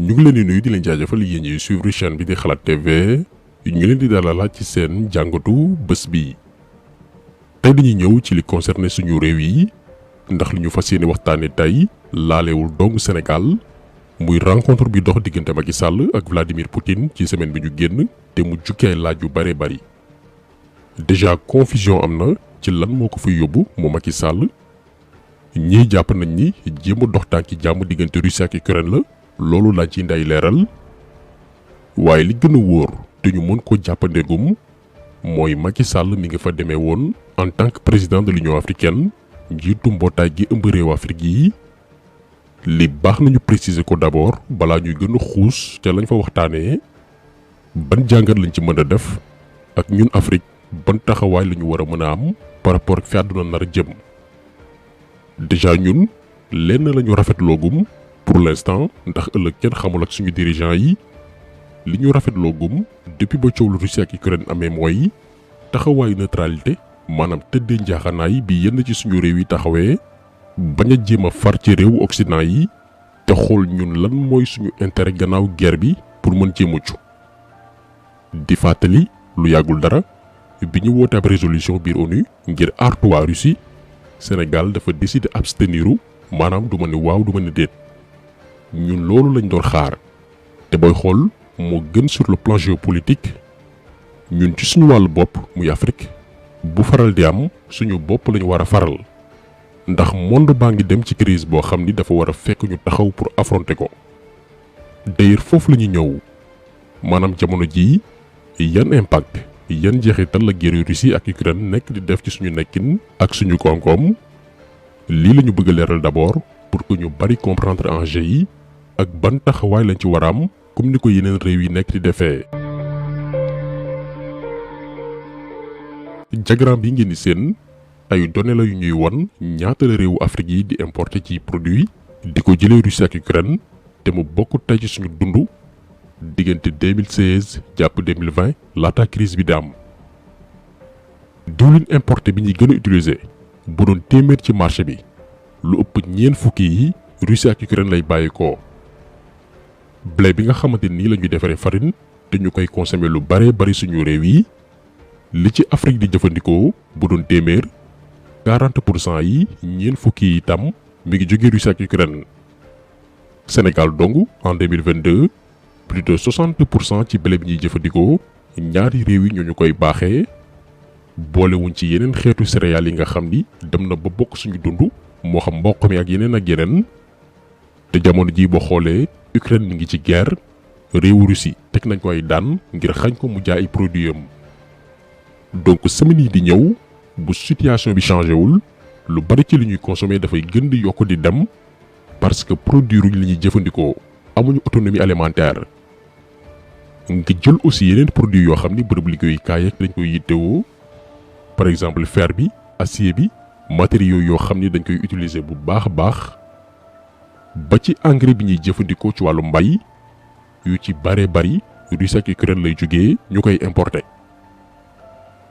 ñu ngi leen di nuyu di leen jaajëfal yéen ñi suivre chaîne bi di xalaat TV ñu leen di dalalaat ci seen jàngatu bés bi tey dañuy ñëw ci li concerné suñu réew yi ndax li ñu fas yéene waxtaane tey laalewul dong Sénégal muy rencontre bi dox diggante Macky Sall ak Vladimir Poutine ci semaine bi ñu génn te mu jukkee ay laaj yu bare bari déjà confusion am na ci lan moo ko fay yóbbu mu Macky Sall ñii jàpp nañ ni jéem a dox tànki jàmm diggante Russie ak Ukraine la loolu laa ci nday leeral waaye li gën a wóor te ñu mën ko jàppandegum mooy Macky Sall mi nga fa demee woon en tant que président de l'Union africaine njiitu mbootaay gi ëmb réew Afrique yi li baax nañu préciser ko d'abord balaa ñuy gën a xuus ca lañ fa waxtaanee ban jàngat lañ ci mën a def ak ñun Afrique ban taxawaay la ñu war a mën a am par rapport ak fi àdduna nar a jëm déjà ñun lenn la ñu rafetloogum pour l'instant ndax ëllëg kenn xamul ak suñu dirigeants yi li ñu rafetloogum depuis ba coow lu Russie ak Ukraine amee mooy taxawaayu neutralité maanaam tëddee njaaxanaay bi yenn ci suñu réew yi taxawee bañ a jéem a far ci réewu Occident yi te xool ñun lan mooy suñu intérêt gannaaw guerre bi pour mën cee mucc di fàttali lu yàggul dara bi ñu woote ab résolution biir ONU ngir artu waa Russie Sénégal dafa décider absteniru maanaam du ma ne waaw du ma ne déet ñun loolu lañ doon xaar te booy xool moo gën sur le plan géopolitique ñun ci suñu wàllu bopp muy Afrique bu faral di am suñu bopp lañu war a faral ndax monde baa ngi dem ci crise boo xam ni dafa war a fekk ñu taxaw pour affronter ko d'ailleurs foofu la ñu ñëw maanaam jamono jii yan impact yan jeexital la guerre Russie ak Ukraine nekk di def ci suñu nekkin ak suñu koom-koom lii la ñu bëgg a leeral d'abord pour que ñu bari comprendre enjeu yi ak ban taxawaay lañ ci war a am comme ni ko yeneen réew yi nekk di defee. diagramme bi ngeen di seen ay données la yu ñuy won ñaata la réewu Afrique yi di importer ci produit di ko jëlee Russie ak Ukraine te mu bokk tey ci suñu dund diggante 2016 jàpp 2020 laata crise bi di am. diwlin importé bi ñuy gën a utiliser bu doon téeméer ci marché bi lu ëpp ñeent fukki yi Russie ak Ukraine lay bàyyeekoo. blé bi nga xamante nii la ñuy defaree farine te ñu koy consommer lu bare bari suñu réew yi li ci Afrique di jëfandikoo bu doon téeméer 40% yi ñeent fukki yi itam mi ngi jóge Russie ak Ukraine. Sénégal dong en 2022 plus de 60% ci blé bi ñuy jëfandikoo ñaari réew yi ñoo ñu koy baaxee boolewuñ ci yeneen xeetu céréales yi nga xam ni dem na ba bokk suñu dund moo xam mboq mi ak yeneen te jamono ji boo xoolee Ukraine mi ngi ci guerre réewu Russie teg nañ ko ay daan ngir xañ ko mu jaay ay produits am donc semaines yi di ñëw bu situation bi changé wul lu bari ci li ñuy consommer dafay gën di yokk di dem parce que produire li ñuy jëfandikoo amuñu autonomie alimentaire nga jël aussi yeneen produits yoo xam ni bërëb liggéeyukaay ak dañ koy yittewoo par exemple fer bi acier bi matériaux yoo xam ni dañ koy utiliser bu baax a baax ba ci engrais bi ñuy jëfandikoo ci wàllu mbay yu ci bare bari Russie ak Ukraine lay jógee ñu koy importer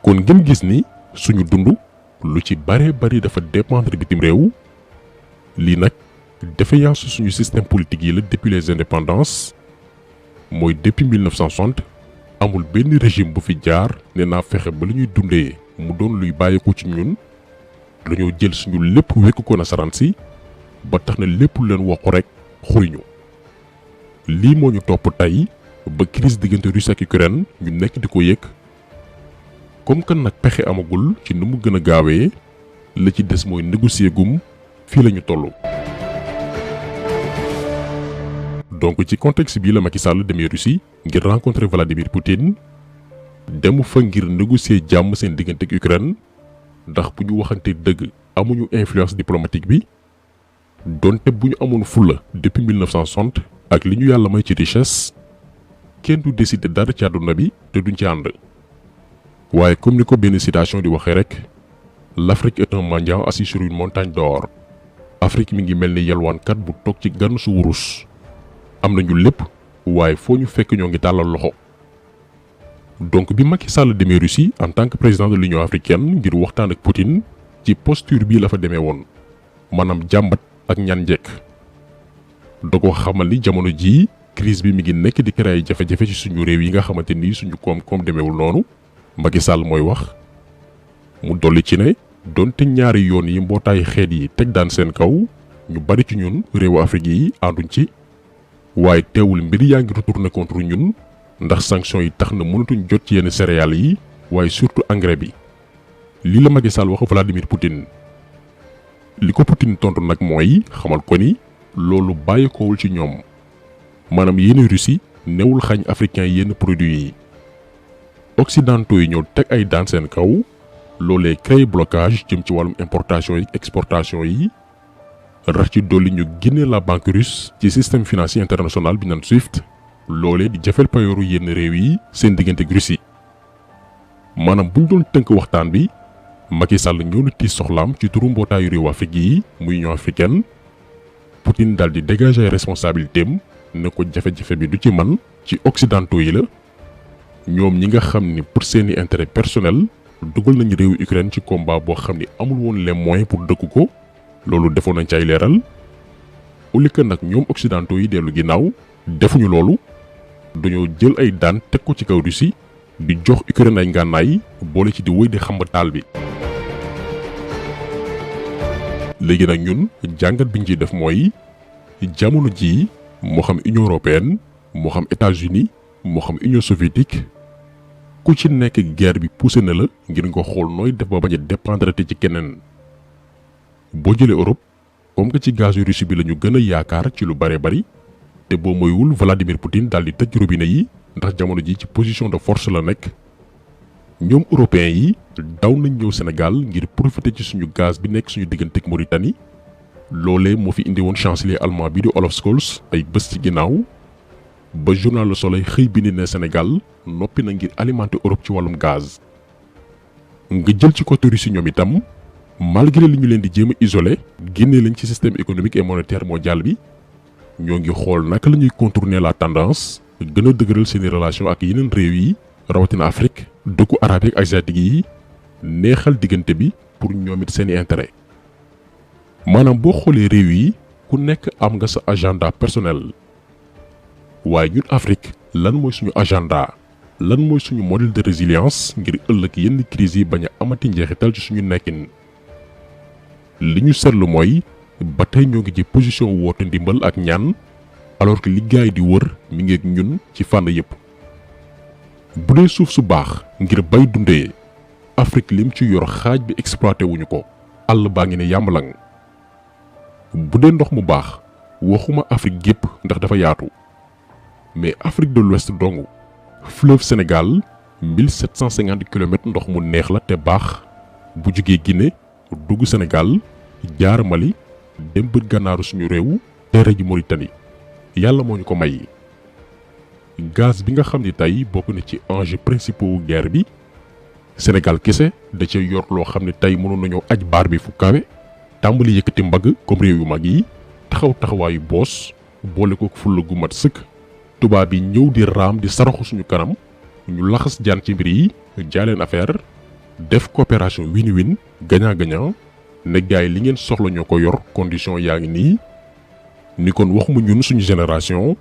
kon ngeen gis ni suñu dund lu ci bare bari dafa dépendre bitim réew lii nag défaillance suñu système politique yi la depuis les indépendances mooy depuis 1960 amul benn régime bu fi jaar ne naa fexe ba li ñuy dundee mu doon luy bàyyeeku ci ñun dañoo jël suñu lépp wekk ko nasaraan si ba tax na lépp lu leen wokk rek xuriñu lii moo ñu topp tey ba crise diggante Russie ak Ukraine ñu nekk di ko yëg comme que nag pexe amagul ci nu mu gën a gaawee la ci des mooy négocier gum fii la ñu toll. donc ci contexte bii la Macky Sall demee Russie ngir rencontrer Vladimir Poutine demu fa ngir négocier jàmm seen diggante ak Ukraine ndax bu ñu waxante dëgg amuñu influence diplomatique bi donte bu ñu amoon fulla depuis 1960 ak li ñu yàlla may ci richesse kenn du décider dara ci àdduna bi te duñ ci ànd waaye comme ni ko benn citation di waxee rek l'Afrique est un mendiant assis sur une montagne d'or. Afrique mi ngi mel ni yalwaankat bu toog ci gan su wurus am nañu lépp waaye foo ñu fekk ñoo ngi tàllal loxo. donc bi Macky Sall demee Russie en tant que président de l'Union africaine ngir waxtaan ak Poutine ci posture bii la fa demee woon maanaam jàmbat ak ñaan njekk da ko xamal ni jamono jii crise bi mi ngi nekk di créer ay jafe-jafe ci suñu réew yi nga xamante ni suñu koom-koom demeewul noonu Macky Sall mooy wax mu dolli ci ne donte ñaari yoon yi mbootaayu xeet yi teg daan seen kaw ñu bari ci ñun réewu Afrique yi ànduñ ci waaye teewul mbir yaa ngi retourné contre ñun ndax sanctions yi tax na mënatuñ jot ci yenn céréales yi waaye surtout engrais bi lii la Macky Sall wax Vladimir Poutine li ko Poutine tontu nag mooy xamal ko ni loolu bàyyeekoowul ci ñoom maanaam yenn Russie newul xañ africain yenn produits yi occidentaux yi ñoo teg ay daan seen kaw loolee créé blocage jëm ci wàllum importation yi exportation yi rax ci dolli ñu génne la banque russe ci système financier international bi naan SWIFT loolee di jafel payooru yenn réew yi seen diggante ak Russie maanaam buñ doon tënk waxtaan bi Macky Sall ñëw na tiis soxlaam ci turu mbootaayu réew Afrique yi muy Union africaine Poutine daal di dégager responsabilité am ne ko jafe-jafe bi du ci man ci occidentaux yi la ñoom ñi nga xam ni pour seeni intérêt personnel dugal nañu réewu Ukraine ci combat boo xam ni amul woon les moyens pour dëkku ko loolu defoon nañ ci ay leeral au lieu que nag ñoom occidentaux yi dellu ginnaaw defuñu loolu dañoo jël ay daan teg ko ci kaw Russie di jox Ukraine ay ngànnaay boole ci di wëy di xamba taal bi. léegi nag ñun jàngat biñ ciy def mooy jamono jii moo xam Union européenne moo xam États-Unis moo xam Union soviétique ku ci nekk guerre bi poussé na la ngir nga xool nooy def ba bañ a dépendre te ci keneen. boo jëlee Europe comme que ci gazu Russie bi la ñu gën a yaakaar ci lu bare bari te boo moywul Vladimir Poutine daal di tëj robinet yi ndax jamono ji ci position de force la nekk ñoom européens yi daw nañ ñëw Sénégal ngir profiter ci suñu gaz bi nekk suñu diggante ak Mauritanie loolee moo fi indi woon chancelier allemand bi di Olaf Scholz ay bés ci ginnaaw ba journal Le Soleil xëy bi ni ne Sénégal noppi na ngir alimenter Europe ci wàllum gaz. nga jël ci côté Russie ñoom itam malgré li ñu leen di jéem a isolé génnee leen ci système économique et monétaire mondial bi ñoo ngi xool naka la ñuy contourner la tendance gën a dëgëral seeni relation ak yeneen réew yi rawatina Afrique dëkku arabe ak asiatique yi neexal diggante bi pour ñoom it seeni intérêt maanaam boo xoolee réew yi ku nekk am nga sa agenda personnel waaye ñun Afrique lan mooy suñu agenda lan mooy suñu modèle de résilience ngir ëllëg yenn crise yi bañ a amati njeexital ci suñu nekkin li ñu seetlu mooy ba tey ñoo ngi ci position woote ndimbal ak ñaan alors que li gaay di wër mi ngi ak ñun ci fànn yépp bu dee suuf su baax ngir bay dundee Afrique lim ci yor xaaj bi exploité wuñu ko àll baa ngi ne yàmbalang bu dee ndox mu baax waxuma Afrique gépp ndax dafa yaatu mais Afrique de l'Ouest dong fleuve Sénégal 1750 kilomètres ndox mu neex la te baax bu jugee Guinée dugg Sénégal jaar Mali dem bët gànnaaru suñu réew teere ji Mauritanie yàlla moo ñu ko may gaz bi nga xam ni tey bokk na ci enjeux principaux wu guerre bi Sénégal kese da cee yor loo xam ne tey mënoon nañoo aj baar bi fu kawe tàmbali yëkkati mbagg comme réew yu mag yi taxaw taxawaayu boos boole ko fulla gu mat sëkk tubaab yi ñëw di raam di saraxu suñu kanam ñu laxas jaan ci mbir yi jaaleen affaire def coopération win-win gagnant-gagnant ne gaay li ngeen soxla ñoo ko yor condition yaa ngi nii ni kon waxuma ñun suñu génération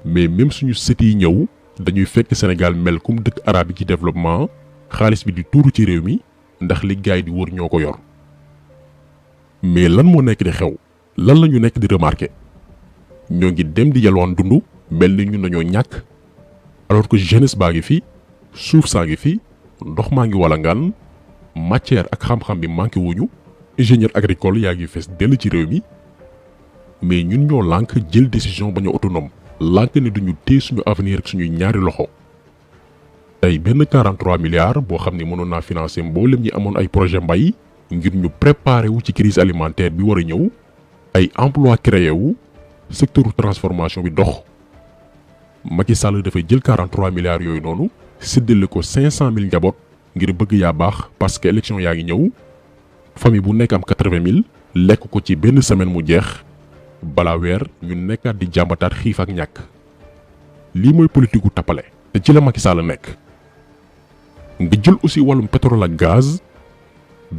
mais même suñu sët yi ñëw dañuy fekk Sénégal mel comme dëkk arabe yi ci développement xaalis bi di tuuru ci réew mi ndax li gaay di wër ñoo ko yor mais lan moo nekk di xew lan la ñu nekk di remarquer ñoo ngi dem di yalwaan dund mel ni ñun dañoo ñàkk alors que jeunesse baa ngi fi suuf saa ngi fi ndox maa ngi walangaan matière ak xam-xam bi manqué wuñu ingénieur agricole yaa ngi fees dell ci réew mi mais ñun ñoo lànk jël décision bañ a autonome lànk ne duñu téye suñu avenir ak suñuy ñaari loxo tey benn 43 milliards boo xam ne mënoon naa financer mboolem ñi amoon ay projet mbay ngir ñu préparer wu ci crise alimentaire bi war a ñëw ay emploi créé wu secteur transformation bi dox Macky Sall dafay jël 43 milliards yooyu noonu séddale ko 500 000 njaboot ngir bëgg yaa baax parce que élection yaa ngi ñëw famille bu nekk am 80 000 lekk ko ci benn semaine mu jeex balaa weer ñu nekkaat di jàmbataat xiif ak ñàkk lii mooy politique gu tappale te ci la Macky Sall nekk. nga jël aussi wàllum pétrole ak gaz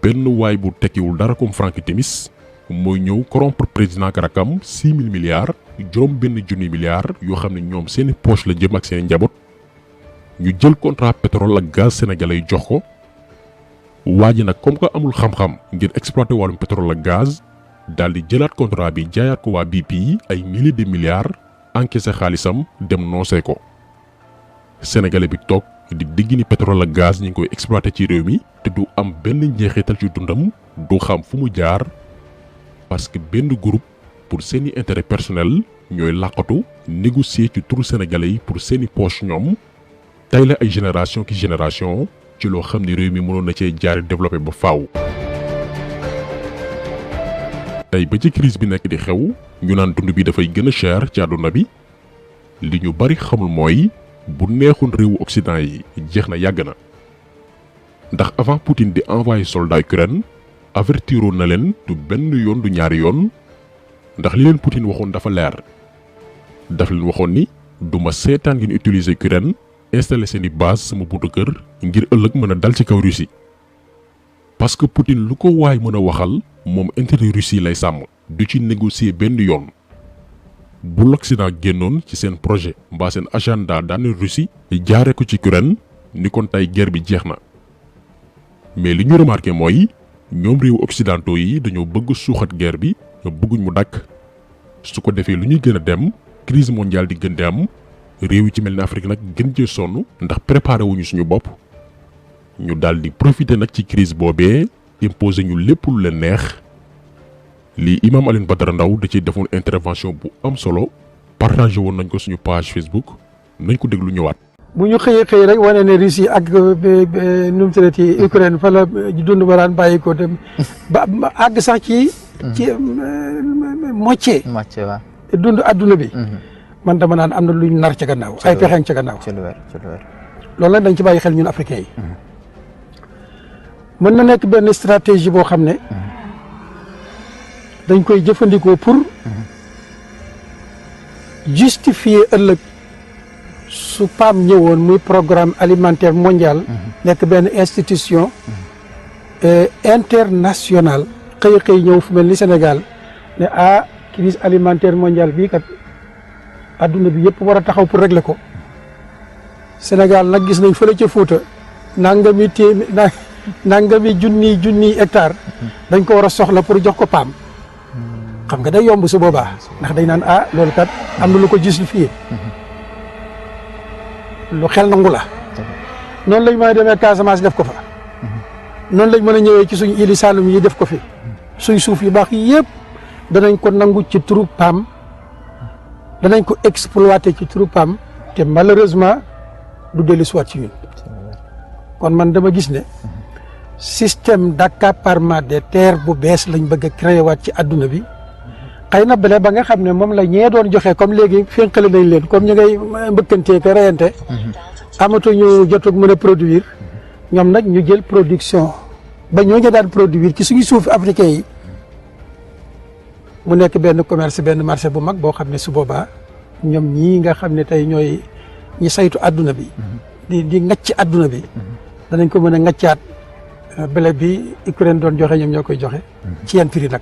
benn waay bu tekkiwul dara comme Franck Timis mooy ñëw corrompre président ak rakam 6 000 milliards juróom benn junni milliards yoo xam ne ñoom seeni poche la jëm ak seeni njaboot ñu jël contrat pétrole ak gaz sénégalais yi jox ko waa ji nag comme que amul xam-xam ngir exploiter wàllum pétrole ak gaz daal di jëlaat contrat bi jaayaat ko waa BP yi ay milliers de milliards encaissé xaalisam dem noosee ko sénégalais bi toog di digg ni pétrole ak gaz ñi ngi koy exploiter ci réew mi te du am benn njeexital ci dundam du xam fu mu jaar parce que benn groupe pour seeni intérêt personnel ñooy làqatu négocier ci turu sénégalais yi pour seeni poche ñoom tey la ay génération ki génération ci loo xam ni réew mi mënoon na cee jaari développé ba faaw. tey ba ci crise bi nekk di xew ñu naan dund bi dafay gën a cher ci àdduna bi li ñu bari xamul mooy bu neexul réewu Occident yi jeex na yàgg na ndax avant Poutine di envoyer soldat Ukraine avertiroon na leen du benn yoon du ñaari yoon ndax li leen Poutine waxoon dafa leer daf leen waxoon ni du ma seetaan ngeen utiliser Ukraine installer seeni base sama buntu kër ngir ëllëg mën a dal ci kaw Russie parce que Poutine lu ko waay mën a waxal moom intérêt Russie lay sàmm du ci négocier benn yoon bu l'Occident génnoon ci seen projet mbaa seen agenda daane Russie jaare ko ci Ukraine ni kon tey guerre bi jeex na mais li ñu remarqué mooy ñoom réewu occidentaux yi dañoo bëgg suuxat guerre bi bëgguñ mu dakk su ko defee lu ñuy gën a dem crise mondiale di gën di am réew yi ci mel ni Afrique nag gën cee sonn ndax préparé wuñu suñu bopp ñu daal di profiter nag ci crise boobee imposer ñu lépp lu leen neex lii Imam Alioune Badara Ndao da ciy defoon intervention bu am solo partagé woon nañ ko suñu page Facebook nañ ko déglu ñëwaat. bu ñu xëyee rek wane ne Russie ak nu mu tuddati Ukraine fa la dund ba daan bàyyi ko dem ba àgg sax ci moitié waaw dund adduna bi man dama naan am na luñ nar ca gannaaw ay pexeeng ca gannaaw loolu nag dañ ci bàyyi xel ñun africains yi mën na nekk benn stratégie boo xam ne dañ koy jëfandikoo pour justifier ëllëg su PAM ñëwoon muy programme alimentaire mondial nekk benn institution internationale xëy ñëw fu mel ni Sénégal ne crise alimentaire mondiale bii kat adduna bi yëpp war a taxaw pour régler ko Sénégal nag gis nañ fële ca Fuuta nangami junni hectare dañ ko war a soxla pour jox ko PAM xam nga day yomb su boobaa ndax dañ naan loolu kat am na lu ko justifié lu xel nangu la noonu lañ mën a demee Casamance def ko fa noonu lañ mën a ñëwee ci suñu îles Saloum yi def ko fi suñ suuf yu baax yëpp danañ ko nangu ci turu PAM danañ ko exploiter ci turu PAM te malheureusement du dellu soit ci ñun kon man dama gis ne système d'accaparement des terres bu bees lañ bëgg a créé waat ci adduna bi xëy na bele ba nga xam ne moom la ñee doon joxe comme léegi fénqale nañ leen comme ñu ngay mbëkkantee ko reyante amatuñu jotug mën a produire ñoom nag ñu jël production ba ñoo ñu daan produire ci suñu suuf africain yi mu nekk benn commerce benn marché bu mag boo xam ne su boobaa ñoom ñii nga xam ne tey ñooy ñi saytu adduna bi di ngacc adduna bi danañ ko mën a ngaccaat blé bi Ukraine doon joxe ñoom ñoo koy joxe ci yan prix nag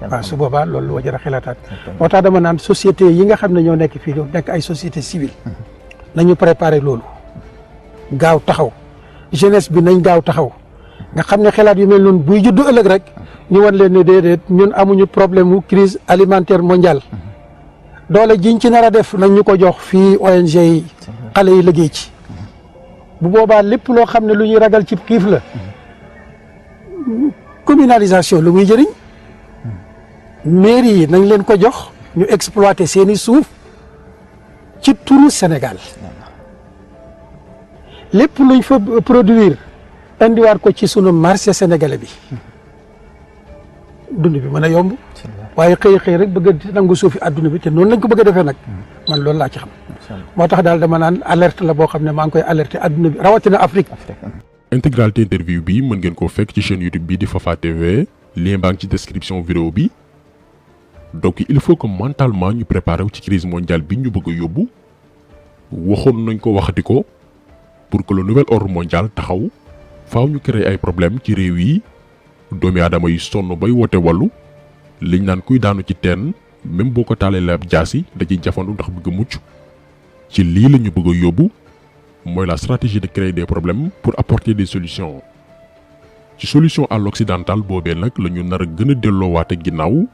waaw su boobaa loolu wa jar a xelaataat moo tax dama naan société yi nga xam ne ñoo nekk fii nekk ay société civile nañu préparer loolu gaaw taxaw jeunesse bi nañ gaaw taxaw nga xam ne xelaat yu mel noonu buy juddu ëllëg rek ñu wan leen ne déedéet ñun amuñu problème mu crise alimentaire mondiale doole jiñ ci nar a def nañ ñu ko jox fii ONG yi xale yi liggéey ci bu boobaa lépp loo xam ne lu ñuy ragal ci xiif la communalisation lu muy jëriñ mairie yi nañ leen ko jox ñu exploiter seeni suuf ci turu Sénégal lépp luñ fa produire indiwaat ko ci sunu marché sénégalais bi dund bi mën a yomb waaye xëy rek bëgg a nangu suufi adduna bi te noonu lañ ko bëgg a defee nag man loolu laa ci xam moo tax daal dama naan alerte la boo xam ne maa ngi koy alerter adduna bi rawatina Afrique. intégralité interview bi mën ngeen koo fekk ci chaîne YouTube bi di Fafa TV lien baa ngi ci description vidéo bi donc il faut que mentalement ñu préparer wu ci crise mondiale bi ñu bëgg a yóbbu waxoon nañ ko waxati ko pour que le nouvel ordre mondial taxaw faaw ñu créer ay problème ci réew yi doomi aadama yi sonn bay woote wàllu liñ naan kuy daanu ci teen même boo ko taalee la ab jaasi da ciy jafandu ndax bëgg a mucc. ci lii la ñu bëgg a yóbbu mooy la stratégie de créer des problèmes pour apporter des solutions. ci solution à l'occidental boobee nag la ñu nar a gën a delloowaate ginnaaw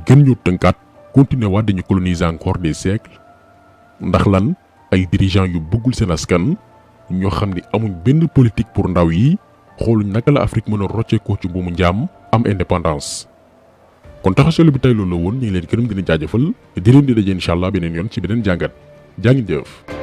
gën ñu tënkaat continuer waat dañu coloniser encore des siècles ndax lan ay dirigeants yu bëggul seen askan ñoo xam ni amuñ benn politique pour ndaw yi xooluñ naka la Afrique mën a rocceekoo ci buumu njaam am indépendance. kon taxaw bi tey loolu la woon ñu ngi leen gërëm dina jaajëfal di leen di daje incha allah beneen yoon ci beneen jàngat jaa ngi jëf.